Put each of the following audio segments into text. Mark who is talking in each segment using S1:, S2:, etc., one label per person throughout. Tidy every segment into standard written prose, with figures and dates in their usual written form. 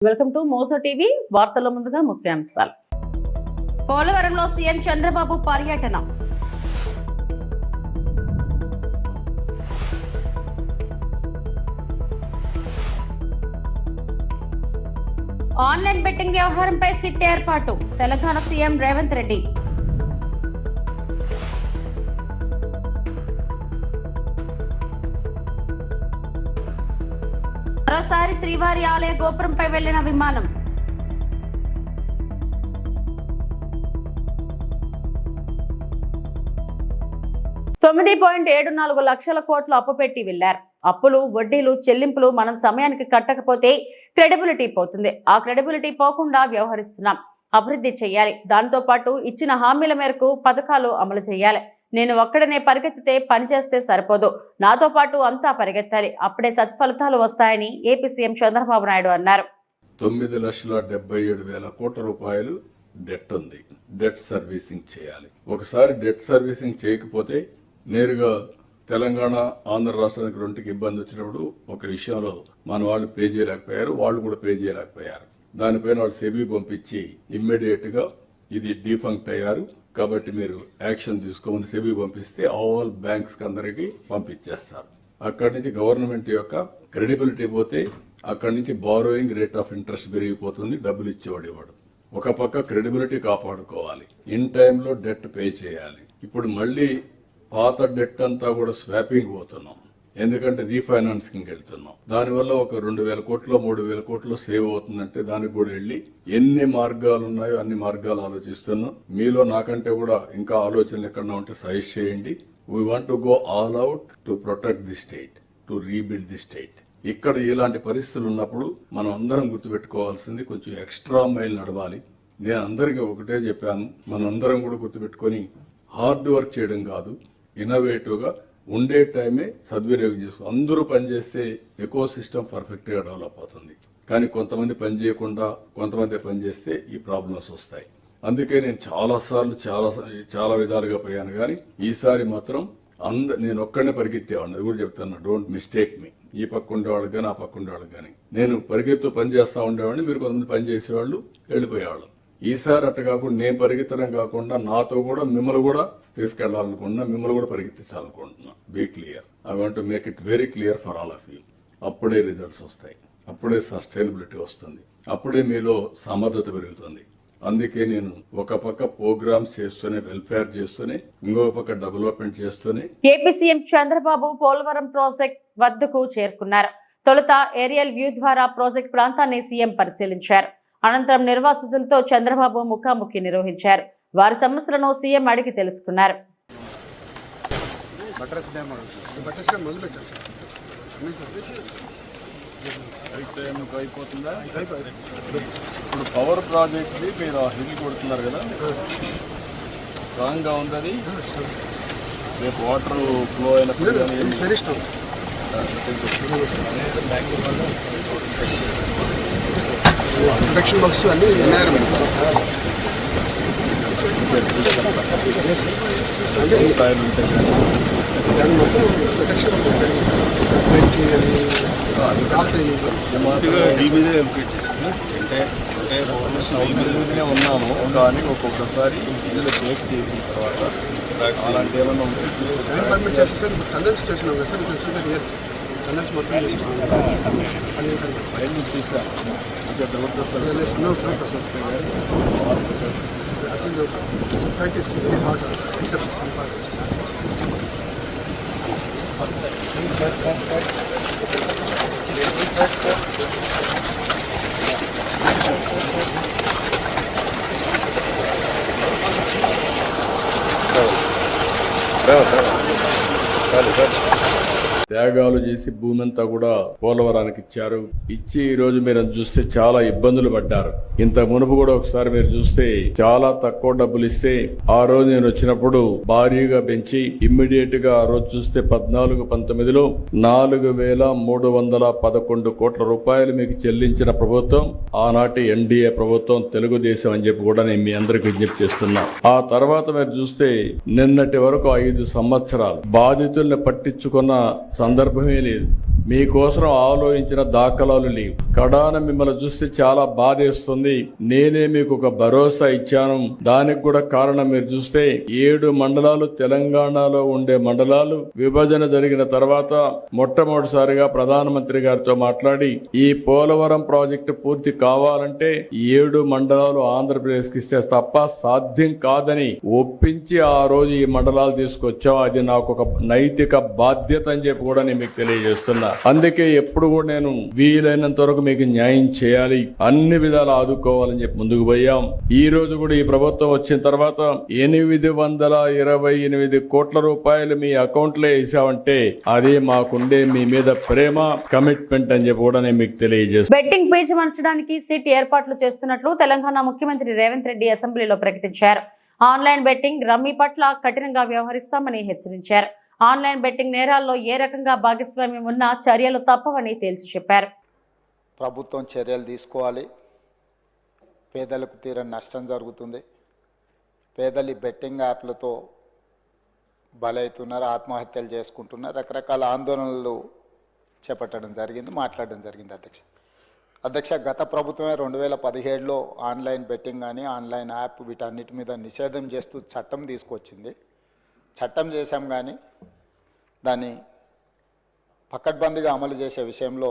S1: Welcome to Moussa TV. వార్తల ముందుగా ముఖ్యాంశాలు.
S2: పోలవరంలో సీఎం చంద్రబాబు పర్యటన. ఆన్లైన్ బెట్టింగ్ వ్యవహారంపై సిట్ ఏర్పాటు. తెలంగాణ సీఎం రేవంత్ రెడ్డి. మరోసారి శ్రీవారి ఆలయ గోపురంపై వెళ్లిన విమానం.
S1: $9.74 లక్షల కోట్లు అప్పు పెట్టి వెళ్లారు. అప్పులు, వడ్డీలు, చెల్లింపులు మనం సమయానికి కట్టకపోతే క్రెడిబిలిటీ పోతుంది. ఆ క్రెడిబిలిటీ పోకుండా వ్యవహరిస్తున్నాం. అభివృద్ధి చేయాలి. దాంతో పాటు ఇచ్చిన హామీల మేరకు పథకాలు అమలు చేయాలి. నేను ఒక్కడనే పరిగెత్తితే పనిచేస్తే సరిపోదు. నాతో పాటు అంతా పరిగెత్తాలి. అప్పుడే సత్ఫలితాలు వస్తాయని ఏపీ సీఎం చంద్రబాబు నాయుడు అన్నారు.
S3: 9,77,000 కోట్ల రూపాయలు డెట్ ఉంది. డెట్ సర్వీసింగ్ చేయాలి. ఒకసారి డెట్ సర్వీసింగ్ చేయకపోతే నేరుగా తెలంగాణ, ఆంధ్ర రాష్ట్రానికి రెండుకి ఇబ్బంది వచ్చినప్పుడు ఒక విషయంలో మన వాళ్ళు పే చేయలేకపోయారు, వాళ్ళు కూడా పే చేయలేకపోయారు. దానిపైన వాళ్ళు సెబీ పంపించి ఇమ్మీడియట్ గా ఇది డిఫంక్ట్ అయ్యారు కాబట్టి మీరు యాక్షన్ తీసుకోమని సెబీ పంపిస్తే ఆల్ బ్యాంక్స్ అందరికి పంపించేస్తారు. అక్కడి నుంచి గవర్నమెంట్ యొక్క క్రెడిబిలిటీ పోతే అక్కడి నుంచి బారోయింగ్ రేట్ ఆఫ్ ఇంట్రెస్ట్ పెరిగిపోతుంది. డబ్బులు ఇచ్చేవాడు ఇవ్వడు. ఒక పక్క క్రెడిబిలిటీ కాపాడుకోవాలి, ఇన్ టైంలో డెట్ పే చేయాలి. ఇప్పుడు మళ్లీ పాత డెట్ అంతా కూడా స్వాపింగ్ పోతున్నాం, ఎందుకంటే రీఫైనాన్సింగ్ వెళ్తున్నాం. దానివల్ల ఒక 2,000 కోట్లు 3,000 కోట్లు సేవ్ అవుతుందంటే దానికి కూడా వెళ్లి ఎన్ని మార్గాలు ఉన్నాయో అన్ని మార్గాలు ఆలోచిస్తున్నాం. మీలో నాకంటే కూడా ఇంకా ఆలోచనలు ఎక్కడన్నా ఉంటే సజెస్ట్ చేయండి. We want to go all out to protect the state, to rebuild the state. ఇక్కడ ఇలాంటి పరిస్థితులు ఉన్నప్పుడు మనం అందరం గుర్తుపెట్టుకోవాల్సింది కొంచెం ఎక్స్ట్రా మైల్ నడవాలి. నేను అందరికీ ఒకటే చెప్పాను, మనందరం కూడా గుర్తుపెట్టుకుని హార్డ్ వర్క్ చేయడం కాదు, ఇన్నోవేటివ్ గా ఉండే టైమే సద్వినియోగం చేసుకో. అందరూ పనిచేస్తే ఎకో సిస్టమ్ పర్ఫెక్ట్ గా డెవలప్ అవుతుంది. కానీ కొంతమంది పని చేయకుండా కొంతమంది పని చేస్తే ఈ ప్రాబ్లమ్స్ వస్తాయి. అందుకే నేను చాలా విధాలుగా పోయాను. కానీ ఈసారి మాత్రం నేను ఒక్కడనే పరిగెత్తేవాడిని. అది కూడా చెప్తాను, డోంట్ మిస్టేక్ మీ. ఈ పక్క ఉండేవాళ్ళకి కానీ ఆ పక్క ఉండేవాళ్ళకి కానీ నేను పరిగెత్తు పని చేస్తా ఉండేవాడిని, మీరు కొంతమంది పని చేసేవాళ్ళు వెళ్ళిపోయేవాళ్ళు. ఈసారి అట్ట కాకుండా నేను పరిగెత్తడం కాకుండా నాతో కూడా మిమ్మల్ని కూడా తీసుకెళ్లాలనుకుంటున్నా, మిమ్మల్ని కూడా పరిగెత్తించాలనుకుంటున్నా. Be clear. I want to make it very clear for all of you. అప్పుడే రిజల్ట్స్ వస్తాయి, అప్పుడే సస్టైనబిలిటీ వస్తుంది, అప్పుడే మీలో సమర్థత పెరుగుతుంది. అందుకే నేను ఒక పక్క ప్రోగ్రామ్స్ చేస్తూనే, వెల్ఫేర్ చేస్తూనే, ఇంకొక పక్క డెవలప్మెంట్ చేస్తూనే.
S1: AP CM Chandrababu Polavaram project వద్దకు చేరుకున్నారు. తొలుత ఏరియల్ వ్యూ ద్వారా ప్రాజెక్ట్ ప్రాంతాన్ని సీఎం పరిశీలించారు. అనంతరం నిర్వాసితులతో చంద్రబాబు ముఖాముఖి నిర్వహించారు. వారి సమస్యలను సీఎం అడిగి తెలుసుకున్నారు.
S3: ఇప్పుడు పవర్ ప్రాజెక్ట్ మీరు హిల్ కొడుతున్నారు కదా, స్ట్రాంగ్ గా ఉంది. రేపు వాటర్ ఫ్లో అయినప్పుడు
S4: ప్రొటెక్షన్ బాక్స్ అన్ని ఉన్నాయి. దాని మొత్తం ప్రొటెక్షన్
S3: ఉన్నాము. కానీ ఒక్కొక్కసారి బ్రేక్ చేసిన తర్వాత అలాంటి ఏమన్నా ఉంటే
S4: పర్మిట్ చేస్తే సార్ టన్నల్స్ చేసినాం కదా సార్. టన్నల్స్ మొత్తం
S3: చూసాను. త్యాగాలు చేసి భూమి అంతా కూడా పోలవరానికి ఇచ్చారు. ఇచ్చి ఈ రోజు మీరు చూస్తే చాలా ఇబ్బందులు పడ్డారు. ఇంత మునుపు కూడా ఒకసారి మీరు చూస్తే చాలా తక్కువ డబ్బులు ఇస్తే ఆ రోజు నేను వచ్చినప్పుడు భారీగా పెంచి ఇమ్మీడియట్ గా ఆ రోజు చూస్తే 14-19లో 4,311 కోట్ల రూపాయలు మీకు చెల్లించిన ప్రభుత్వం ఆనాటి ఎన్డీఏ ప్రభుత్వం, తెలుగుదేశం అని చెప్పి కూడా నేను మీ అందరికి విజ్ఞప్తి చేస్తున్నా. ఆ తర్వాత మీరు చూస్తే నిన్నటి వరకు 5 సంవత్సరాలు బాధితుల్ని పట్టించుకున్న సందర్భమే లేదు. మీకోసం ఆలోచించిన దాఖలాలు లేవు. కడాన మిమ్మల్ని చూస్తే చాలా బాధేస్తుంది. నేనే మీకు ఒక భరోసా ఇచ్చాను. దానికి కూడా కారణం మీరు చూస్తే 7 మండలాలు తెలంగాణలో ఉండే మండలాలు విభజన జరిగిన తర్వాత మొట్టమొదటిసారిగా ప్రధానమంత్రి గారితో మాట్లాడి ఈ పోలవరం ప్రాజెక్టు పూర్తి కావాలంటే 7 మండలాలు ఆంధ్రప్రదేశ్ కి ఇస్తే తప్ప సాధ్యం కాదని ఒప్పించి ఆ రోజు ఈ మండలాలు తీసుకొచ్చాం. అది నాకు ఒక నైతిక బాధ్యత అని చెప్పి కూడా నేను మీకు తెలియజేస్తున్నా. అందుకే ఎప్పుడు కూడా నేను వీలైనంత వరకు మీకు న్యాయం చేయాలి, అన్ని విధాలు ఆదుకోవాలని చెప్పి ముందుకు పోయాం. ఈ రోజు కూడా ఈ ప్రభుత్వం వచ్చిన తర్వాత 828 కోట్ల రూపాయలు మీ అకౌంట్ లో వేసామంటే అది మాకుండే మీ మీద ప్రేమ, కమిట్మెంట్ అని చెప్పి కూడా నేను మీకు తెలియజేస్తాను.
S1: బెట్టింగ్ పేజీ మార్చడానికి సిట్ ఏర్పాట్లు చేస్తున్నట్లు తెలంగాణ ముఖ్యమంత్రి రేవంత్ రెడ్డి అసెంబ్లీలో ప్రకటించారు. ఆన్లైన్ బెట్టింగ్, రమ్మీ పట్ల కఠినంగా వ్యవహరిస్తామని హెచ్చరించారు. ఆన్లైన్ బెట్టింగ్ నేరాల్లో ఏ రకంగా భాగస్వామ్యం ఉన్నా చర్యలు తప్పవని తేల్చి చెప్పారు.
S5: ప్రభుత్వం చర్యలు తీసుకోవాలి. పేదలకు తీరని నష్టం జరుగుతుంది. పేదలు బెట్టింగ్ యాప్లతో బలవుతున్నారు, ఆత్మహత్యలు చేసుకుంటున్నారు, రకరకాల ఆందోళనలు చేపట్టడం జరిగింది, మాట్లాడడం జరిగింది. అధ్యక్ష గత ప్రభుత్వమే 2017లో ఆన్లైన్ బెట్టింగ్ కానీ ఆన్లైన్ యాప్ వీటన్నిటి మీద నిషేధం చేస్తూ చట్టం తీసుకొచ్చింది. చట్టం చేశాం కానీ దాన్ని పకడ్బందీగా అమలు చేసే విషయంలో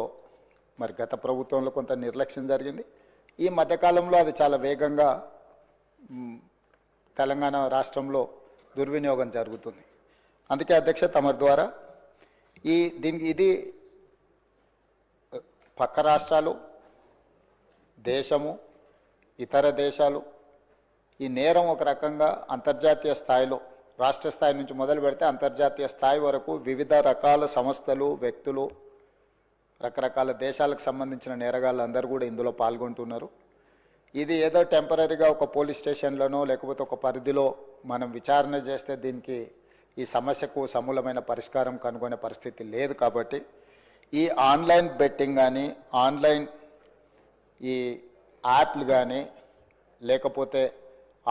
S5: మరి గత ప్రభుత్వంలో కొంత నిర్లక్ష్యం జరిగింది. ఈ మధ్యకాలంలో అది చాలా వేగంగా తెలంగాణ రాష్ట్రంలో దుర్వినియోగం జరుగుతుంది. అందుకే అధ్యక్ష తమరి ద్వారా ఇది పక్క రాష్ట్రాలు, దేశము, ఇతర దేశాలు ఈ నేరం ఒక రకంగా అంతర్జాతీయ స్థాయిలో, రాష్ట్ర స్థాయి నుంచి మొదలు పెడితే అంతర్జాతీయ స్థాయి వరకు వివిధ రకాల సంస్థలు, వ్యక్తులు, రకరకాల దేశాలకు సంబంధించిన నేరగాళ్ళు అందరూ కూడా ఇందులో పాల్గొంటున్నారు. ఇది ఏదో టెంపరీగా ఒక పోలీస్ స్టేషన్లోనో లేకపోతే ఒక పరిధిలో మనం విచారణ చేస్తే దీనికి ఈ సమస్యకు సమూలమైన పరిష్కారం కనుగొనే పరిస్థితి లేదు. కాబట్టి ఈ ఆన్లైన్ బెట్టింగ్ కానీ ఆన్లైన్ ఈ యాప్లు కానీ లేకపోతే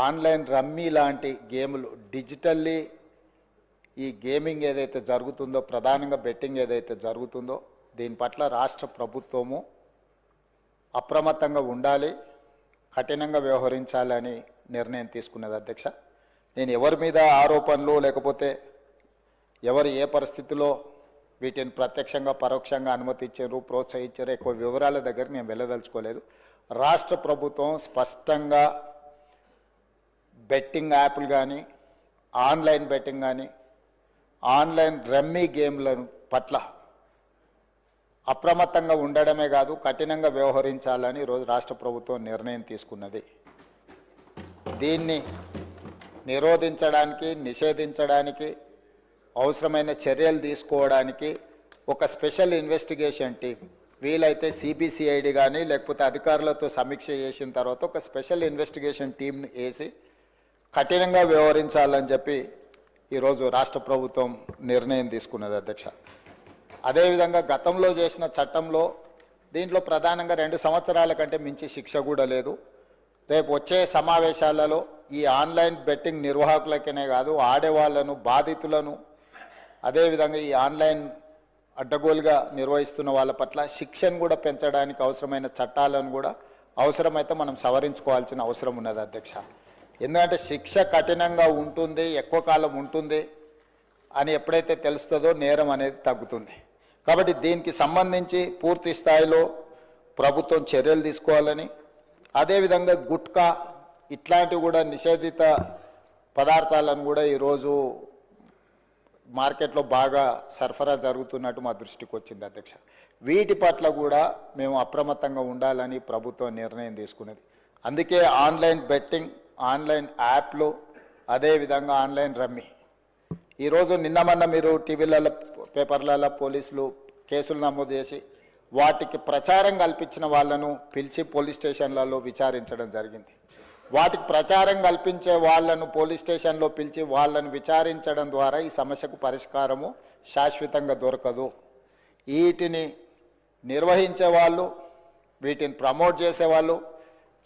S5: ఆన్లైన్ రమ్మీ లాంటి గేములు డిజిటల్లీ ఈ గేమింగ్ ఏదైతే జరుగుతుందో, ప్రధానంగా బెట్టింగ్ ఏదైతే జరుగుతుందో దీని పట్ల రాష్ట్ర ప్రభుత్వము అప్రమత్తంగా ఉండాలి, కఠినంగా వ్యవహరించాలని నిర్ణయం తీసుకున్నది. అధ్యక్ష నేను ఎవరి మీద ఆరోపణలు లేకపోతే ఎవరు ఏ పరిస్థితిలో వీటిని ప్రత్యక్షంగా పరోక్షంగా అనుమతించారు, ప్రోత్సహించారు ఎక్కువ వివరాల దగ్గర నేను వెళ్ళదలుచుకోలేదు. రాష్ట్ర ప్రభుత్వం స్పష్టంగా బెట్టింగ్ యాప్లు కానీ ఆన్లైన్ బెట్టింగ్ కానీ ఆన్లైన్ రమ్మీ గేమ్ల పట్ల అప్రమత్తంగా ఉండడమే కాదు కఠినంగా వ్యవహరించాలని ఈరోజు రాష్ట్ర ప్రభుత్వం నిర్ణయం తీసుకున్నది. దీన్ని నిరోధించడానికి, నిషేధించడానికి అవసరమైన చర్యలు తీసుకోవడానికి ఒక స్పెషల్ ఇన్వెస్టిగేషన్ టీం, వీలైతే సిబిసిఐడి కానీ లేకపోతే అధికారులతో సమీక్ష చేసిన తర్వాత ఒక స్పెషల్ ఇన్వెస్టిగేషన్ టీంని వేసి కఠినంగా వ్యవహరించాలని చెప్పి ఈరోజు రాష్ట్ర ప్రభుత్వం నిర్ణయం తీసుకున్నది. అధ్యక్ష అదేవిధంగా గతంలో చేసిన చట్టంలో దీంట్లో ప్రధానంగా 2 సంవత్సరాల కంటే మించి శిక్ష కూడా లేదు. రేపు వచ్చే సమావేశాలలో ఈ ఆన్లైన్ బెట్టింగ్ నిర్వాహకులకనే కాదు ఆడేవాళ్లను, బాధితులను, అదేవిధంగా ఈ ఆన్లైన్ అడ్డగోలుగా నిర్వహిస్తున్న వాళ్ళ పట్ల శిక్షను కూడా పెంచడానికి అవసరమైన చట్టాలను కూడా అవసరమైతే మనం సవరించుకోవాల్సిన అవసరం ఉన్నది. అధ్యక్ష ఎందుకంటే శిక్ష కఠినంగా ఉంటుంది, ఎక్కువ కాలం ఉంటుంది అని ఎప్పుడైతే తెలుస్తుందో నేరం అనేది తగ్గుతుంది. కాబట్టి దీనికి సంబంధించి పూర్తి స్థాయిలో ప్రభుత్వం చర్యలు తీసుకోవాలని, అదేవిధంగా గుట్కా ఇట్లాంటివి కూడా నిషేధిత పదార్థాలను కూడా ఈరోజు మార్కెట్లో బాగా సరఫరా జరుగుతున్నట్టు మా దృష్టికి వచ్చింది. అధ్యక్ష వీటి పట్ల కూడా మేము అప్రమత్తంగా ఉండాలని ప్రభుత్వం నిర్ణయం తీసుకున్నది. అందుకే ఆన్లైన్ బెట్టింగ్, ఆన్లైన్ యాప్లు, అదేవిధంగా ఆన్లైన్ రమ్మీ ఈరోజు నిన్న మీరు టీవీలలో, పేపర్లలో పోలీసులు కేసులు నమోదు చేసి వాటికి ప్రచారం కల్పించిన వాళ్ళను పిలిచి పోలీస్ స్టేషన్లలో విచారించడం జరిగింది. వాటికి ప్రచారం కల్పించే వాళ్ళను పోలీస్ స్టేషన్లో పిలిచి వాళ్ళను విచారించడం ద్వారా ఈ సమస్యకు పరిష్కారము శాశ్వతంగా దొరకదు. వీటిని నిర్వహించే వాళ్ళు, వీటిని ప్రమోట్ చేసేవాళ్ళు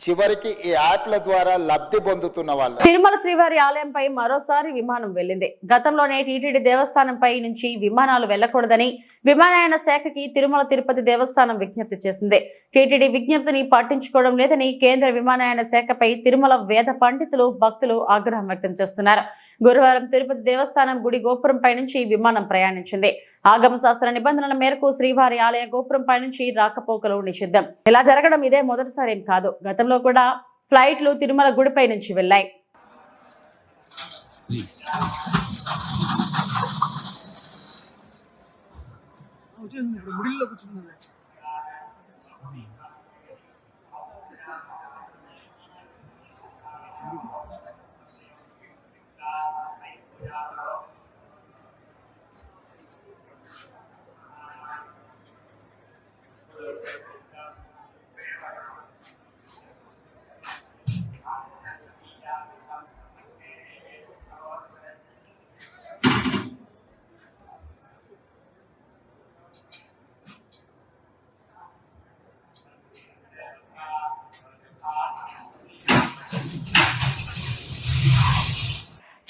S5: చివరికి ఈ యాప్ల ద్వారా లబ్ధి పొందుతున్న వాళ్ళు
S1: తిరుమల శ్రీవారి ఆలయంపై మరోసారి విమానం వెళ్లింది. గతంలోనే టీటీడీ దేవస్థానంపై నుంచి విమానాలు వెళ్లకూడదని విమానయాన శాఖకి తిరుమల తిరుపతి దేవస్థానం విజ్ఞప్తి చేసింది. టీటీడీ విజ్ఞప్తిని పట్టించుకోవడం లేదని కేంద్ర విమానయాన శాఖపై తిరుమల వేద పండితులు, భక్తులు ఆగ్రహం వ్యక్తం చేస్తున్నారు. గురువారం తిరుపతి దేవస్థానం గుడి గోపురంపై నుంచి విమానం ప్రయాణించింది. ఆగమ శాస్త్ర నిబంధనల మేరకు శ్రీవారి ఆలయ గోపురంపై నుంచి రాకపోకలు నిషిద్ధం. ఇలా జరగడం ఇదే మొదటిసారి ఏం కాదు. గతంలో కూడా ఫ్లైట్లు తిరుమల గుడిపై నుంచి వెళ్లాయి.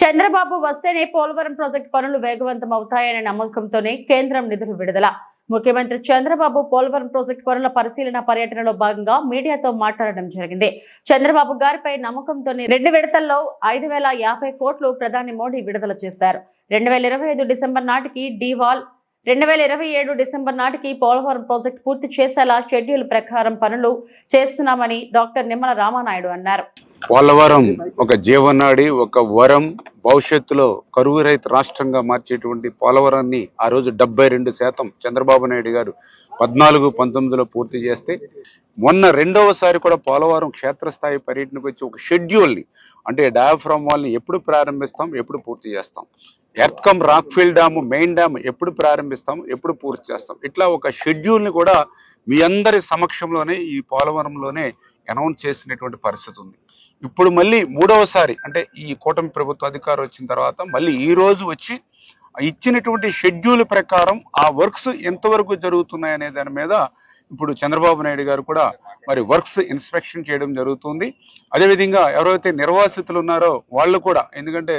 S1: చంద్రబాబు వస్తేనే పోలవరం ప్రాజెక్టు పనులు వేగవంతం అవుతాయనే నమ్మకంతోనే కేంద్రం నిధులు విడుదల. ముఖ్యమంత్రి చంద్రబాబు పోలవరం ప్రాజెక్టు పనుల పరిశీలన పర్యటనలో భాగంగా మీడియాతో మాట్లాడడం జరిగింది. చంద్రబాబు గారిపై నమ్మకంతోనే 2 విడతల్లో 5,050 కోట్లు ప్రధాని మోడీ విడుదల చేశారు. 2025 డిసెంబర్ నాటికి డీవాల్, 2027 డిసెంబర్ నాటికి పోలవరం ప్రాజెక్టు పూర్తి చేసేలా షెడ్యూల్ ప్రకారం పనులు చేస్తున్నామని డాక్టర్ నిమ్మల రామానాయుడు అన్నారు.
S6: పోలవరం ఒక జీవనాడి, ఒక వరం, భవిష్యత్తులో కరువు రహిత రాష్ట్రంగా మార్చేటువంటి పోలవరాన్ని ఆ రోజు 72% చంద్రబాబు నాయుడు గారు 14-19లో పూర్తి చేస్తే, మొన్న రెండవసారి కూడా పోలవరం క్షేత్రస్థాయి పర్యటనకు వచ్చి ఒక షెడ్యూల్ని, అంటే డయాఫ్రామ్ వాల్ని ఎప్పుడు ప్రారంభిస్తాం, ఎప్పుడు పూర్తి చేస్తాం, ఎర్త్కమ్ రాక్ఫీల్డ్ డ్యామ్, మెయిన్ డ్యామ్ ఎప్పుడు ప్రారంభిస్తాం, ఎప్పుడు పూర్తి చేస్తాం, ఇట్లా ఒక షెడ్యూల్ని కూడా మీ అందరి సమక్షంలోనే ఈ పోలవరంలోనే అనౌన్స్ చేసినటువంటి పరిస్థితి ఉంది. ఇప్పుడు మళ్ళీ 3వసారి, అంటే ఈ కూటమి ప్రభుత్వ అధికారం వచ్చిన తర్వాత మళ్ళీ ఈ రోజు వచ్చి ఇచ్చినటువంటి షెడ్యూల్ ప్రకారం ఆ వర్క్స్ ఎంతవరకు జరుగుతున్నాయనే దాని మీద ఇప్పుడు చంద్రబాబు నాయుడు గారు కూడా మరి వర్క్స్ ఇన్స్పెక్షన్ చేయడం జరుగుతుంది. అదేవిధంగా ఎవరైతే నిర్వాసితులు ఉన్నారో వాళ్ళు కూడా, ఎందుకంటే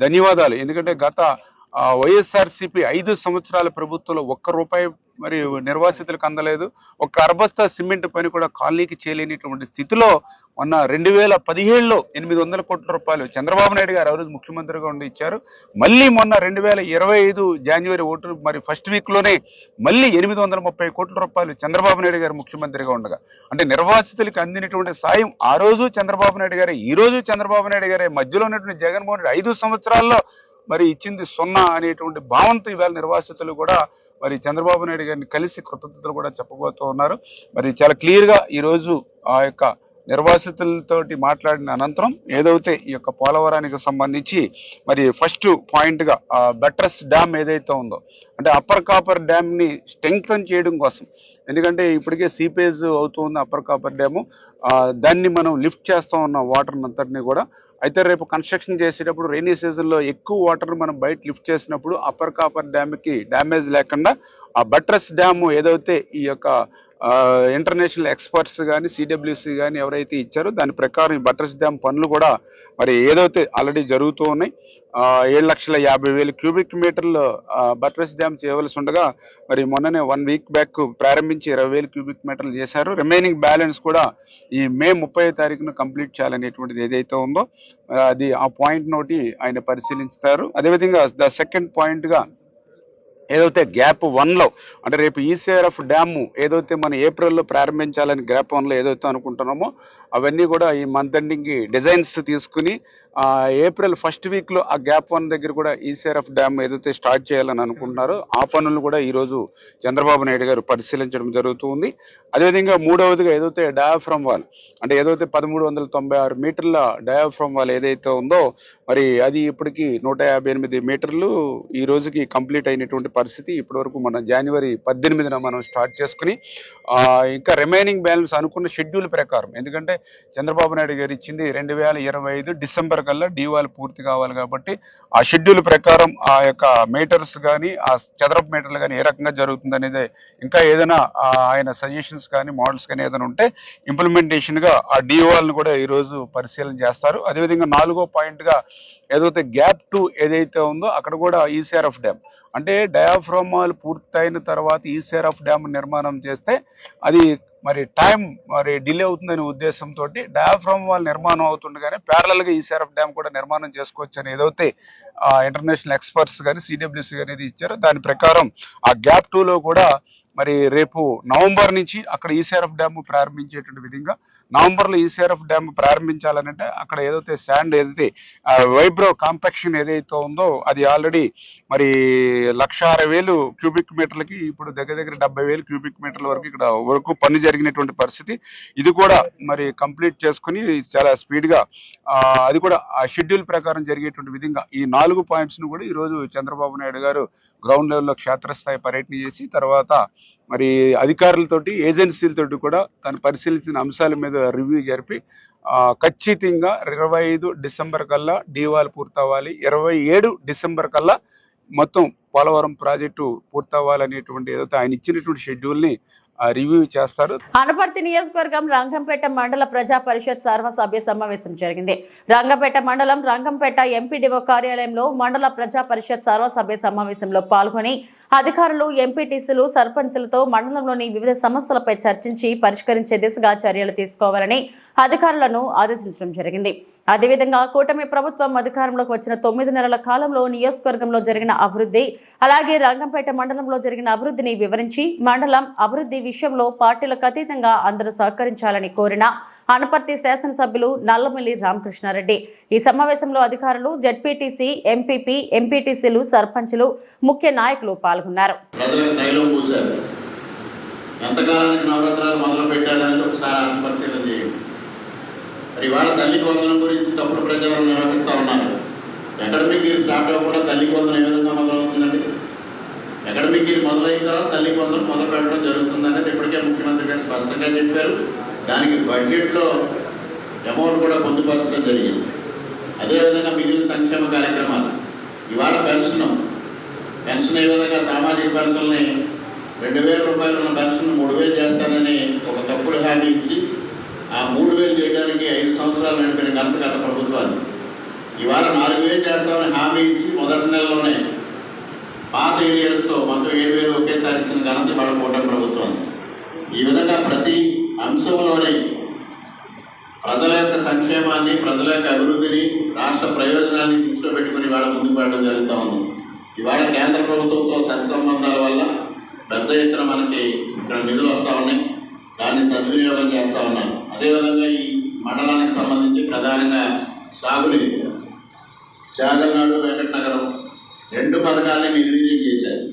S6: ధన్యవాదాలు, ఎందుకంటే గత వైఎస్ఆర్సీపీ 5 సంవత్సరాల ప్రభుత్వంలో ₹1 మరి నిర్వాసితులకు అందలేదు. ఒక అర్బస్తా సిమెంట్ పని కూడా కాలనీకి చేయలేనిటువంటి స్థితిలో మొన్న 2017లో 800 కోట్ల రూపాయలు చంద్రబాబు నాయుడు గారు ఎవరు ముఖ్యమంత్రిగా ఉండి ఇచ్చారు. మళ్ళీ మొన్న 2025 జనవరి 1 మరి ఫస్ట్ వీక్లోనే మళ్ళీ 830 కోట్ల రూపాయలు చంద్రబాబు నాయుడు గారు ముఖ్యమంత్రిగా ఉండగా, అంటే నిర్వాసితులకు అందినటువంటి సాయం ఆ రోజు చంద్రబాబు నాయుడు గారే, ఈ రోజు చంద్రబాబు నాయుడు గారే, మధ్యలో ఉన్నటువంటి జగన్మోహన్ రెడ్డి 5 సంవత్సరాల్లో మరి ఇచ్చింది 0 అనేటువంటి భావంతో ఇవాళ నిర్వాసితులు కూడా మరి చంద్రబాబు నాయుడు గారిని కలిసి కృతజ్ఞతలు కూడా చెప్పబోతూ ఉన్నారు. మరి చాలా క్లియర్గా ఈరోజు ఆ యొక్క నిర్వాసితులతోటి మాట్లాడిన అనంతరం ఏదైతే ఈ యొక్క పోలవరానికి సంబంధించి మరి ఫస్ట్ పాయింట్గా బట్రస్ డ్యామ్ ఏదైతే ఉందో, అంటే అప్పర్ కాపర్ డ్యామ్ని స్ట్రెంగ్తన్ చేయడం కోసం, ఎందుకంటే ఇప్పటికే సీపేజ్ అవుతుంది అప్పర్ కాపర్ డ్యాము, దాన్ని మనం లిఫ్ట్ చేస్తూ ఉన్నాం వాటర్ అంతటిని కూడా. అయితే రేపు కన్స్ట్రక్షన్ చేసేటప్పుడు రైనీ సీజన్లో ఎక్కువ వాటర్ మనం బయట లిఫ్ట్ చేసినప్పుడు అప్పర్ కాపర్ డ్యామ్కి డ్యామేజ్ లేకుండా ఆ బట్రస్ డ్యాము ఏదైతే ఈ యొక్క ఇంటర్నేషనల్ ఎక్స్పర్ట్స్ కానీ సిడబ్ల్యూసి కానీ ఎవరైతే ఇచ్చారో దాని ప్రకారం ఈ బట్రస్ డ్యామ్ పనులు కూడా మరి ఏదైతే ఆల్రెడీ జరుగుతూ ఉన్నాయి. 7,50,000 క్యూబిక్ మీటర్లు బట్రస్ డ్యామ్ చేయవలసి ఉండగా మరి మొన్ననే 1 వీక్ బ్యాక్ ప్రారంభించి 20,000 క్యూబిక్ మీటర్లు చేశారు. రిమైనింగ్ బ్యాలెన్స్ కూడా ఈ మే 30వ తారీఖున కంప్లీట్ చేయాలనేటువంటిది ఏదైతే ఉందో అది ఆ పాయింట్ నోటి ఆయన పరిశీలిస్తారు. అదేవిధంగా ద సెకండ్ పాయింట్గా ఏదైతే గ్యాప్ 1లో, అంటే రేపు ఈసీఆర్ఎఫ్ డ్యాము ఏదైతే మనం ఏప్రిల్లో ప్రారంభించాలని గ్యాప్ 1లో ఏదైతే అనుకుంటున్నామో అవన్నీ కూడా ఈ మంత్ ఎండింగ్కి డిజైన్స్ తీసుకుని ఏప్రిల్ ఫస్ట్ వీక్లో ఆ గ్యాప్ 1 దగ్గర కూడా ఈసీఆర్ఎఫ్ డ్యామ్ ఏదైతే స్టార్ట్ చేయాలని అనుకుంటున్నారో ఆ పనులు కూడా ఈరోజు చంద్రబాబు నాయుడు గారు పరిశీలించడం జరుగుతుంది. అదేవిధంగా మూడవదిగా ఏదైతే డయాఫ్రమ్ వాల్, అంటే ఏదైతే 1,396 మీటర్ల డయాఫ్రమ్ వాల్ ఏదైతే ఉందో మరి అది ఇప్పటికి 158 మీటర్లు ఈ రోజుకి కంప్లీట్ అయినటువంటి పరిస్థితి. ఇప్పటి వరకు మనం జనవరి 18న మనం స్టార్ట్ చేసుకుని ఇంకా రిమైనింగ్ బ్యాలెన్స్ అనుకున్న షెడ్యూల్ ప్రకారం, ఎందుకంటే చంద్రబాబు నాయుడు గారు ఇచ్చింది 2025 డిసెంబర్ కల్లా డీవాల్ పూర్తి కావాలి కాబట్టి ఆ షెడ్యూల్ ప్రకారం ఆ యొక్క మీటర్స్ కానీ ఆ చదరపు మీటర్లు కానీ ఏ రకంగా జరుగుతుంది అనేది ఇంకా ఏదైనా ఆయన సజెషన్స్ కానీ మోడల్స్ కానీ ఏదైనా ఉంటే ఇంప్లిమెంటేషన్ గా ఆ డీవాల్ ను కూడా ఈ రోజు పరిశీలన చేస్తారు. అదేవిధంగా 4వ పాయింట్ గా ఏదైతే గ్యాప్ 2 ఏదైతే ఉందో అక్కడ కూడా ఈసీఆర్ఎఫ్ డ్యామ్ అంటే డయాఫ్రామాల్ పూర్తయిన తర్వాత ఈసీఆర్ఎఫ్ డ్యామ్ నిర్మాణం చేస్తే అది మరి టైం మరి డిలే అవుతుందనే ఉద్దేశంతో డయాఫ్రామ్ వాల్ నిర్మాణం అవుతుండగానే ప్యారలల్ గా ఈసీఆర్ఎఫ్ డ్యామ్ కూడా నిర్మాణం చేసుకోవచ్చు అని ఏదైతే ఇంటర్నేషనల్ ఎక్స్పర్ట్స్ కానీ సిడబ్ల్యూసీ అనేది ఇచ్చారో దాని ప్రకారం ఆ గ్యాప్ 2 లో కూడా మరి రేపు నవంబర్ నుంచి అక్కడ ఈసీఆర్ఎఫ్ డ్యామ్ ప్రారంభించేటువంటి విధంగా నవంబర్లో ఈసీఆర్ఎఫ్ డ్యామ్ ప్రారంభించాలనంటే అక్కడ ఏదైతే శాండ్ ఏదైతే వైబ్రో కాంపాక్షన్ ఏదైతే ఉందో అది ఆల్రెడీ మరి 1,60,000 క్యూబిక్ మీటర్లకి ఇప్పుడు దగ్గర 70,000 క్యూబిక్ మీటర్ల వరకు ఇక్కడ వరకు పని జరిగినటువంటి పరిస్థితి. ఇది కూడా మరి కంప్లీట్ చేసుకుని చాలా స్పీడ్ గా అది కూడా ఆ షెడ్యూల్ ప్రకారం జరిగేటువంటి విధంగా ఈ 4 పాయింట్స్ ను కూడా ఈ రోజు చంద్రబాబు నాయుడు గారు గ్రౌండ్ లెవెల్లో క్షేత్రస్థాయి పర్యటన చేసి తర్వాత మరి అధికారులతోటి ఏజెన్సీలతోటి కూడా తను పరిశీలించిన అంశాల మీద రివ్యూ జరిపి ఖచ్చితంగా 25 డిసెంబర్ కల్లా డీవాల్ పూర్తవ్వాలి, 27 డిసెంబర్ కల్లా మొత్తం పోలవరం ప్రాజెక్టు పూర్తవ్వాలనేటువంటి ఏదైతే ఆయన ఇచ్చినటువంటి షెడ్యూల్ని రివ్యూ చేస్తారు.
S1: అనపర్తి నియోజకవర్గం రంగంపేట మండల ప్రజా పరిషత్ సర్వసభ్య సమావేశం జరిగింది. రంగంపేట మండలం రంగంపేట ఎంపీడీఓ కార్యాలయంలో మండల ప్రజా పరిషత్ సర్వసభ్య సమావేశంలో పాల్గొని అధికారులు, ఎంపీటీసీలు, సర్పంచులతో మండలంలోని వివిధ సమస్యలపై చర్చించి పరిష్కరించే దిశగా చర్యలు తీసుకోవాలని అధికారులను ఆదేశించడం జరిగింది. అదేవిధంగా కూటమి ప్రభుత్వం అధికారంలోకి వచ్చిన 9 నెలల కాలంలో నియోజకవర్గంలో జరిగిన అభివృద్ధి, అలాగే రంగంపేట మండలంలో జరిగిన అభివృద్ధిని వివరించి మండలం అభివృద్ధి విషయంలో పార్టీలకు అతీతంగా అందరూ సహకరించాలని కోరిన అనపర్తి శాసనసభ్యులు నల్లమిల్లి రామకృష్ణారెడ్డి ఈ సమావేశంలో అధికారులు, జెడ్పీటీసీ, ఎంపీపీ, ఎంపీటీసీలు, సర్పంచులు, ముఖ్య నాయకులు పాల్గొన్నారు.
S7: ఎంతకాలానికి నవరాత్రాలు మొదలు పెట్టారనేది ఒకసారి ఆత్మపరిశీలన చేయండి. మరి ఇవాళ తల్లికి వందనం గురించి తప్పుడు ప్రచారం నిర్వహిస్తూ ఉన్నారు. అకాడమిక్ ఇయర్ స్టార్ట్ అవ్వకుండా తల్లికి వందనం ఏ విధంగా మొదలవుతుందండి? అకాడమిక్ ఇయర్ మొదలైన తర్వాత తల్లికి వందనం మొదలు పెట్టడం జరుగుతుంది అనేది ఇప్పటికే ముఖ్యమంత్రి గారు స్పష్టంగా చెప్పారు. దానికి బడ్జెట్లో అమౌంట్ కూడా పొందుపరచడం జరిగింది. అదేవిధంగా మిగిలిన సంక్షేమ కార్యక్రమాలు ఇవాళ పెన్షన్ ఏ విధంగా సామాజిక పెన్షన్ని 2,000 రూపాయలు ఉన్న పెన్షన్ 3,000 చేస్తానని ఒక తప్పుడు హామీ ఇచ్చి ఆ 3,000 చేయడానికి 5 సంవత్సరాలు నడిపిన ఘనత గత ప్రభుత్వాన్ని. ఇవాళ 4,000 చేస్తామని హామీ ఇచ్చి మొదటి నెలలోనే పాత ఏరియాలతో మొత్తం 7,000 ఒకేసారి ఇచ్చిన ఘనత ఇవాళ కూటమి ప్రభుత్వాన్ని. ఈ విధంగా ప్రతి అంశంలోని ప్రజల యొక్క సంక్షేమాన్ని, ప్రజల యొక్క అభివృద్ధిని, రాష్ట్ర ప్రయోజనాన్ని దృష్టిలో పెట్టుకుని ఇవాళ ముందుకు వెళ్ళడం జరుగుతూ ఉంది. ఇవాళ కేంద్ర ప్రభుత్వంతో సత్సంబంధాల వల్ల పెద్ద ఎత్తున మనకి ఇక్కడ నిధులు వస్తూ ఉన్నాయి. దాన్ని సద్వినియోగం చేస్తూ ఉన్నారు. అదేవిధంగా ఈ మండలానికి సంబంధించి ప్రధానంగా సాగునీరు చాగల్నాడు, వెంకటనగరం 2 పథకాలని నిర్వీర్యం చేశారు.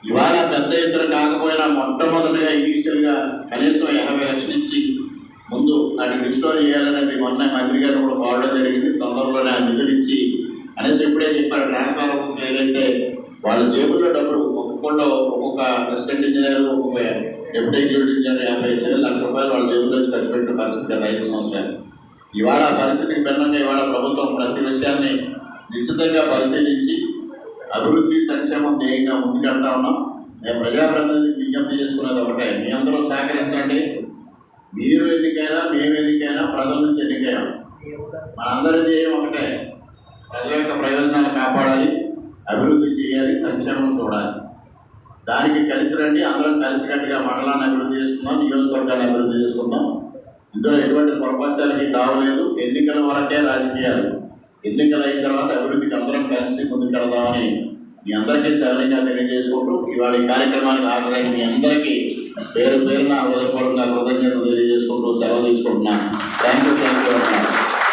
S7: ఇవాళ పెద్ద ఎత్తున కాకపోయినా మొట్టమొదటిగా ఇనీషియల్గా కనీసం 50 లక్షలు ఇచ్చి ముందు వాటిని రిస్టోర్ చేయాలనేది మొన్న మంత్రి గారు కూడా కోరడం జరిగింది. తొందరలోనే ఆ నిధులు ఇచ్చి అనేసి ఇప్పుడే చెప్పారు. ట్రాన్స్ఫార్మర్ ఏదైతే వాళ్ళ జేబుల్లో డబ్బులు ఒక్కొక్క అసిస్టెంట్ ఇంజనీర్, ఒక్కొక్క డెప్యూటీ ఎగ్జిక్యూటివ్ ఇంజనీర్ 57 లక్షల రూపాయలు వాళ్ళ జేబుల్లో వచ్చి ఖర్చు పెట్టిన పరిస్థితి గత 5 సంవత్సరాలు. ఇవాళ పరిస్థితికి భిన్నంగా ఇవాళ ప్రభుత్వం ప్రతి విషయాన్ని నిశ్చితంగా పరిశీలించి అభివృద్ధి, సంక్షేమం ధ్యేయంగా ముందుకెళ్తా ఉన్నాం. నేను ప్రజాప్రతినిధికి విజ్ఞప్తి చేసుకునేది ఒకటే, మీ అందరూ సహకరించండి. మీరు ఎన్నికైనా, మేము ఎన్నికైనా, ప్రజల నుంచి ఎన్నికైనా మనందరి ధ్యేయం ఒకటే, ప్రజల యొక్క ప్రయోజనాలు కాపాడాలి, అభివృద్ధి చేయాలి, సంక్షేమం చూడాలి. దానికి కలిసి రండి. అందరం కలిసికట్టుగా మండలాన్ని అభివృద్ధి చేసుకుందాం, నియోజకవర్గాన్ని అభివృద్ధి చేసుకుందాం. ఇందులో ఎటువంటి పొరపక్షాలకి తావలేదు. ఎన్నికల వరకే రాజకీయాలు. ఎన్నికలు అయిన తర్వాత అభివృద్ధికి అందరం కలిసి ముందుకెడదామని మీ అందరికీ సవినయంగా తెలియజేసుకుంటూ ఇవాళ ఈ కార్యక్రమానికి హాజరైన మీ అందరికీ పేరు పేరున హృదయపూర్వకంగా కృతజ్ఞతలు తెలియజేసుకుంటూ సెలవు తీసుకుంటున్నాను. Thank you.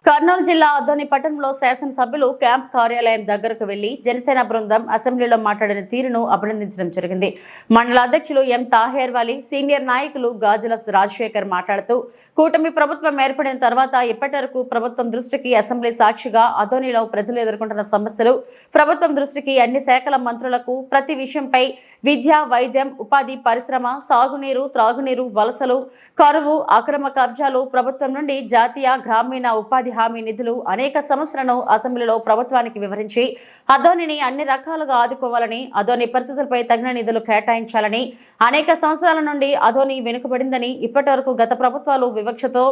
S1: కర్నూలు జిల్లా అద్దోని పట్టణంలో శాసనసభ్యులు క్యాంప్ కార్యాలయం దగ్గరకు వెళ్లి జనసేన బృందం అసెంబ్లీలో మాట్లాడిన తీరును అభినందించడం జరిగింది. మండల అధ్యక్షులు ఎం తాహేర్వాలి, సీనియర్ నాయకులు గాజుల రాజశేఖర్ మాట్లాడుతూ కూటమి ప్రభుత్వం ఏర్పడిన తర్వాత ఇప్పటి వరకు ప్రభుత్వం దృష్టికి అసెంబ్లీ సాక్షిగా అద్దోనిలో ప్రజలు ఎదుర్కొంటున్న సమస్యలు ప్రభుత్వం దృష్టికి అన్ని శాఖల మంత్రులకు ప్రతి విషయంపై విద్య, వైద్యం, ఉపాధి, పరిశ్రమ, సాగునీరు, త్రాగునీరు, వలసలు, కరువు, అక్రమ కబ్జాలు, ప్రభుత్వం నుండి జాతీయ గ్రామీణ ఉపాధి హామీ నిధులు అనేక సమస్యలను అసెంబ్లీలో ప్రభుత్వానికి వివరించి అదోనిని అన్ని రకాలుగా ఆదుకోవాలని, అదోని పరిస్థితులపై తగిన నిధులు కేటాయించాలని, అనేక సంవత్సరాల నుండి అదోని వెనుకబడిందని, ఇప్పటివరకు గత ప్రభుత్వాలు వివక్షతో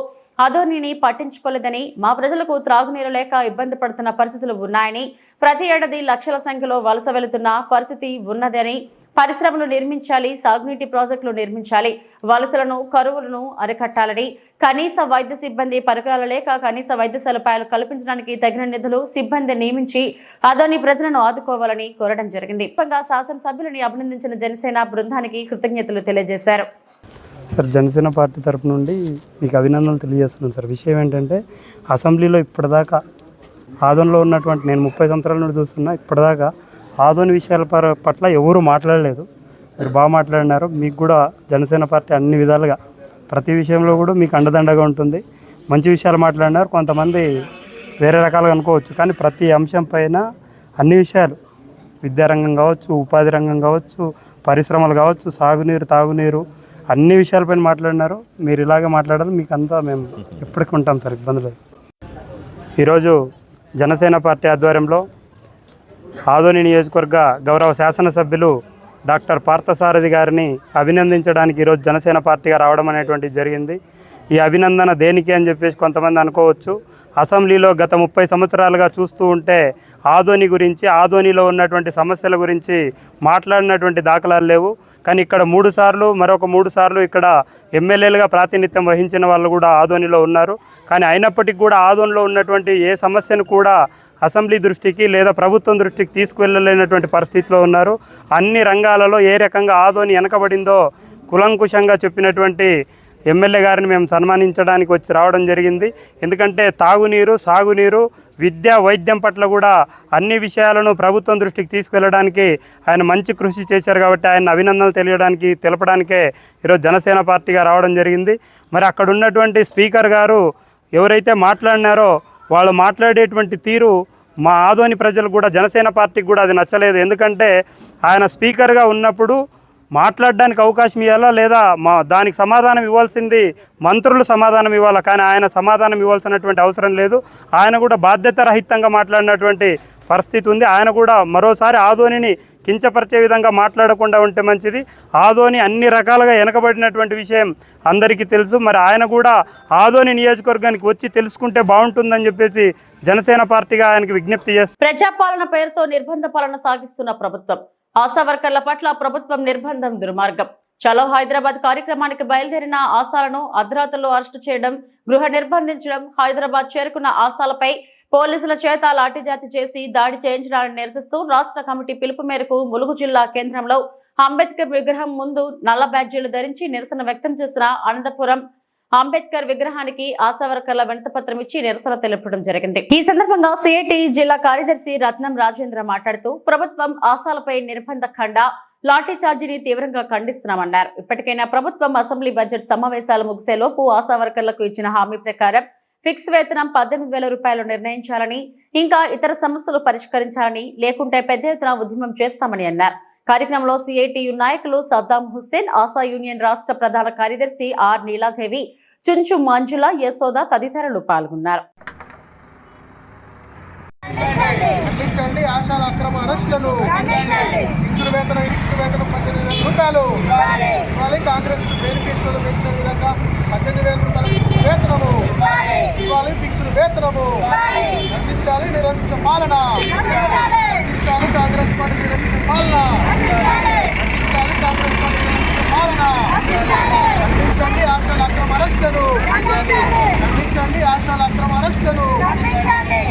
S1: అదోనిని పట్టించుకోలేదని, మా ప్రజలకు త్రాగునీరు లేక ఇబ్బంది పడుతున్న పరిస్థితులు ఉన్నాయని, ప్రతి ఏడాది లక్షల సంఖ్యలో వలస వెళుతున్న పరిస్థితి ఉన్నదని, పరిశ్రమలు నిర్మించాలి, సాగునీటి ప్రాజెక్టులు నిర్మించాలి, వలసలను, కరువులను అరికట్టాలని, కనీస వైద్య సిబ్బంది పరికరాలు లేక కనీస వైద్య సదుపాయాలు కల్పించడానికి తగిన నిధులు, సిబ్బంది నియమించి అదోని ప్రజలను ఆదుకోవాలని కోరడం జరిగింది. శాసనసభ్యులని అభినందించిన జనసేన బృందానికి కృతజ్ఞతలు తెలియజేశారు.
S8: సార్, జనసేన పార్టీ తరపు నుండి మీకు అభినందనలు తెలియజేస్తున్నాను సార్. విషయం ఏంటంటే అసెంబ్లీలో ఇప్పటిదాకా ఆదోనిలో ఉన్నటువంటి, నేను 30 సంవత్సరాల నుండి చూస్తున్నా, ఇప్పటిదాకా ఆదోని విషయాల పట్ల ఎవరు మాట్లాడలేదు. మీరు బాగా మాట్లాడినారు. మీకు కూడా జనసేన పార్టీ అన్ని విధాలుగా ప్రతి విషయంలో కూడా మీకు అండదండగా ఉంటుంది. మంచి విషయాలు మాట్లాడినారు. కొంతమంది వేరే రకాలుగా అనుకోవచ్చు, కానీ ప్రతి అంశం పైన అన్ని విషయాలు, విద్యారంగం కావచ్చు, ఉపాధి రంగం కావచ్చు, పరిశ్రమలు కావచ్చు, సాగునీరు, తాగునీరు, అన్ని విషయాలపైన మాట్లాడినారు. మీరు ఇలాగే మాట్లాడాలి. మీకు అంతా మేము ఎప్పటికీ ఉంటాం సార్, ఇబ్బందులు. ఈరోజు జనసేన పార్టీ ఆధ్వర్యంలో ఆదోని నియోజకవర్గ గౌరవ శాసనసభ్యులు డాక్టర్ పార్థసారథి గారిని అభినందించడానికి ఈరోజు జనసేన పార్టీగా రావడం అనేటువంటిది జరిగింది. ఈ అభినందన దేనికి అని చెప్పేసి కొంతమంది అనుకోవచ్చు. అసెంబ్లీలో గత 30 సంవత్సరాలుగా చూస్తూ ఉంటే ఆదోని గురించి, ఆదోనిలో ఉన్నటువంటి సమస్యల గురించి మాట్లాడినటువంటి దాఖలాలు లేవు. కానీ ఇక్కడ 3 సార్లు, మరొక 3 సార్లు ఇక్కడ ఎమ్మెల్యేలుగా ప్రాతినిధ్యం వహించిన వాళ్ళు కూడా ఆదోనిలో ఉన్నారు. కానీ అయినప్పటికీ కూడా ఆదోనిలో ఉన్నటువంటి ఏ సమస్యను కూడా అసెంబ్లీ దృష్టికి లేదా ప్రభుత్వం దృష్టికి తీసుకువెళ్ళలేనటువంటి పరిస్థితిలో ఉన్నారు. అన్ని రంగాలలో ఏ రకంగా ఆదోని వెనకబడిందో కులంకుశంగా చెప్పినటువంటి ఎమ్మెల్యే గారిని మేము సన్మానించడానికి రావడం జరిగింది. ఎందుకంటే తాగునీరు, సాగునీరు, విద్య, వైద్యం పట్ల కూడా అన్ని విషయాలను ప్రభుత్వం దృష్టికి తీసుకెళ్లడానికి ఆయన మంచి కృషి చేశారు. కాబట్టి ఆయన అభినందనలు తెలపడానికే ఈరోజు జనసేన పార్టీగా రావడం జరిగింది. మరి అక్కడ ఉన్నటువంటి స్పీకర్ గారు ఎవరైతే మాట్లాడినారో వాళ్ళు మాట్లాడేటువంటి తీరు మా ఆదోని ప్రజలు కూడా, జనసేన పార్టీకి కూడా అది నచ్చలేదు. ఎందుకంటే ఆయన స్పీకర్గా ఉన్నప్పుడు మాట్లాడడానికి అవకాశం ఇవ్వాలా, లేదా దానికి సమాధానం ఇవ్వాల్సింది మంత్రులు సమాధానం ఇవ్వాలా. కానీ ఆయన సమాధానం ఇవ్వాల్సినటువంటి అవసరం లేదు. ఆయన కూడా బాధ్యత రహితంగా మాట్లాడినటువంటి పరిస్థితి ఉంది. ఆయన కూడా మరోసారి ఆదోనిని కించపరిచే విధంగా మాట్లాడకుండా ఉంటే మంచిది. ఆదోని అన్ని రకాలుగా వెనకబడినటువంటి విషయం అందరికీ తెలుసు. మరి ఆయన కూడా ఆదోని నియోజకవర్గానికి వచ్చి తెలుసుకుంటే బాగుంటుందని చెప్పేసి జనసేన పార్టీగా ఆయనకి విజ్ఞప్తి చేస్తారు.
S1: ప్రజాపాలన పేరుతో నిర్బంధ పాలన సాగిస్తున్న ప్రభుత్వం, ఆశా వర్కర్ల పట్ల ప్రభుత్వం నిర్బంధం దుర్మార్గం. చలో హైదరాబాద్ కార్యక్రమానికి బయలుదేరిన ఆశాలను అర్ధరాత్రుల్లో అరెస్టు చేయడం, గృహ నిర్బంధించడం, హైదరాబాద్ చేరుకున్న ఆశాలపై పోలీసుల చేత లాఠీచార్జి చేసి దాడి చేయించడాన్ని నిరసిస్తూ రాష్ట్ర కమిటీ పిలుపు మేరకు ములుగు జిల్లా కేంద్రంలో అంబేద్కర్ విగ్రహం ముందు నల్ల బ్యాడ్జీలు ధరించి నిరసన వ్యక్తం చేసిన అనంతపురం అంబేద్కర్ విగ్రహానికి ఆశా వర్కర్ల వినతిపత్రం ఇచ్చి నిరసన తెలపడం జరిగింది. ఈ సందర్భంగా సిఐటి జిల్లా కార్యదర్శి రత్నం రాజేంద్ర మాట్లాడుతూ ప్రభుత్వం ఆశాలపై నిర్బంధ ఖండ లాఠీ చార్జీని తీవ్రంగా ఖండిస్తున్నామన్నారు. ఇప్పటికైనా ప్రభుత్వం అసెంబ్లీ బడ్జెట్ సమావేశాలు ముగిసేలోపు ఆశా వర్కర్లకు ఇచ్చిన హామీ ప్రకారం ఫిక్స్ వేతనం 18,000 రూపాయలు నిర్ణయించాలని, ఇంకా ఇతర సమస్యలు పరిష్కరించాలని, లేకుంటే పెద్ద ఎత్తున ఉద్యమం చేస్తామని అన్నారు. కార్యక్రమంలో సిఐటియు నాయకులు సద్దాం హుస్సేన్, ఆశా యూనియన్ రాష్ట్ర ప్రధాన కార్యదర్శి ఆర్ నీలాదేవి, చుంచు మంజుల, యశోద తదితరులు పాల్గొన్నారు.
S4: ఖండించండి ఆశాల అక్రమ అరెస్టులను. ఇన్సూర్ వేతనం 18,000 రూపాయలు ఇవ్వాలి. కాంగ్రెస్ మేనిఫెస్టోలో పెట్టిన విధంగా 18,000 రూపాయల వేతనము ఇవ్వాలి. ఫిక్స్డ్ వేతనము అందించాలి. నిరంకుశ పాలన అందించాలి. కాంగ్రెస్ పార్టీ నిరంకుశ పాలన అందించాలి. కాంగ్రెస్ పార్టీ నిరంకుశ పాలన అందించండి. ఆశాల అక్రమ అరెస్టులను అందించండి. ఆశాల అక్రమ అరెస్టులను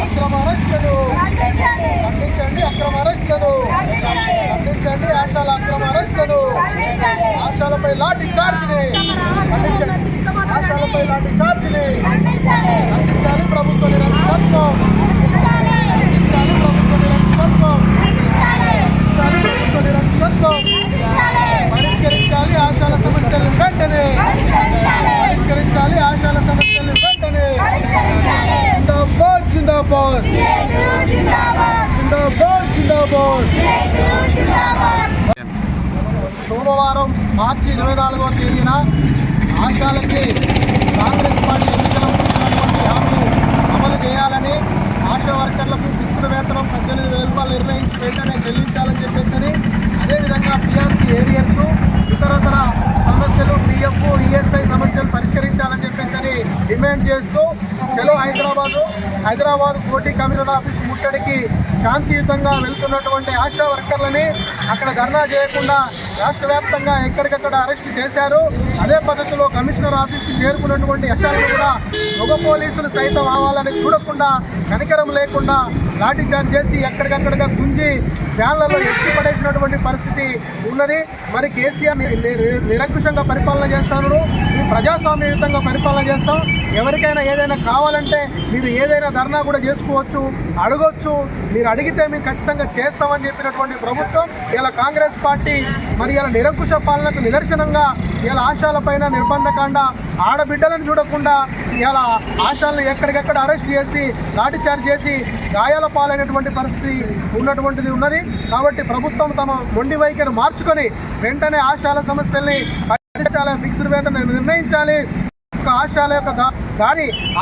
S4: అక్రమ అరెస్టులను అందించండి. అక్రమ అరెస్టులను అందించండి. ఆశాల అక్రమ అరెస్టులను ఆశాలపై లాఠీ చార్జిని అందించండి. ఆశాలపై లాఠీ చార్జిని అందించాలి. ప్రభుత్వ నిరంకుశత్వం అందించాలి. ప్రభుత్వ నిరంకుశత్వం ప్రభుత్వ నిరంకుశత్వం పరిష్కరించాలి. ఆశాల సమస్యలను వెంటనే పరిష్కరించాలి. ఆశాల సమస్యలను వెంటనే జిందాబాద్ జిందాబాద్ జిందాబాద్ జిందాబాద్.
S9: సోమవారం మార్చి 24వ తేదీన ఆశాలకి కాంగ్రెస్ పార్టీ ఎన్నికల ముందు హామీ అమలు చేయాలని, ఆశా వర్కర్లకు ఫిక్స్డ్ వేతనం 18,000 రూపాయలు నిర్ణయించి వెంటనే చెల్లించాలని చెప్పేసి, అదేవిధంగా పిఆర్సీ ఏరియర్స్ ఇతరతర సమస్యలు పిఎఫ్ ఈఎస్ఐ సమస్యలు పరిష్కరించాలని చెప్పేసి డిమాండ్ చేస్తూ చలో హైదరాబాద్ కోటి కమిషనర్ ఆఫీస్ ముట్టడికి శాంతియుతంగా వెళ్తున్నటువంటి ఆశా వర్కర్లని అక్కడ ధర్నా చేయకుండా రాష్ట్ర వ్యాప్తంగా ఎక్కడికక్కడ అరెస్ట్ చేశారు. అదే పద్ధతిలో కమిషనర్ ఆఫీస్కి చేరుకున్నటువంటి ఆశాలను కూడా మగ పోలీసులు సైతం ఆవాలని చూడకుండా, కనికరం లేకుండా లాఠీచార్జ్ చేసి ఎక్కడికక్కడగా గుంజి ఫ్యాన్లలో ఎత్తి పడేసినటువంటి పరిస్థితి ఉన్నది. మరి కేసీఆర్ నిరంకుశంగా పరిపాలన చేస్తున్నారు. మేము ప్రజాస్వామ్యయుతంగా పరిపాలన చేస్తాం. ఎవరికైనా ఏదైనా కావాలంటే మీరు ఏదైనా ధర్నా కూడా చేసుకోవచ్చు, అడగొచ్చు. మీరు అడిగితే మేము ఖచ్చితంగా చేస్తామని చెప్పినటువంటి ప్రభుత్వం ఇలా కాంగ్రెస్ పార్టీ మరి ఇలా నిరంకుశ పాలనకు నిదర్శనంగా ఇలా ఆశాలపైన నిర్బంధకాండ, ఆడబిడ్డలను చూడకుండా ఇలా ఆశాలను ఎక్కడికెక్కడ అరెస్ట్ చేసి లాఠీచార్జ్ చేసి గాయాల పాలైనటువంటి పరిస్థితి ఉన్నటువంటిది ఉన్నది. కాబట్టి ప్రభుత్వం తమ మొండి వైఖరి మార్చుకొని వెంటనే ఆశాల సమస్యల్ని పరిష్కరించాలి, ఫిక్స్డ్ వేతనం నిర్ణయించాలి. ఆశాల యొక్క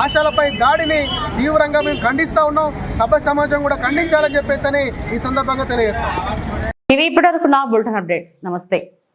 S9: ఆశాలపై దాడిని తీవ్రంగా మేము ఖండిస్తూ ఉన్నాం. సభ్య సమాజం కూడా ఖండించాలని చెప్పేసి ఈ సందర్భంగా తెలియజేస్తాం.
S1: ఇవి ఇప్పటివరకు నా బులెటిన్ అప్డేట్స్. నమస్తే.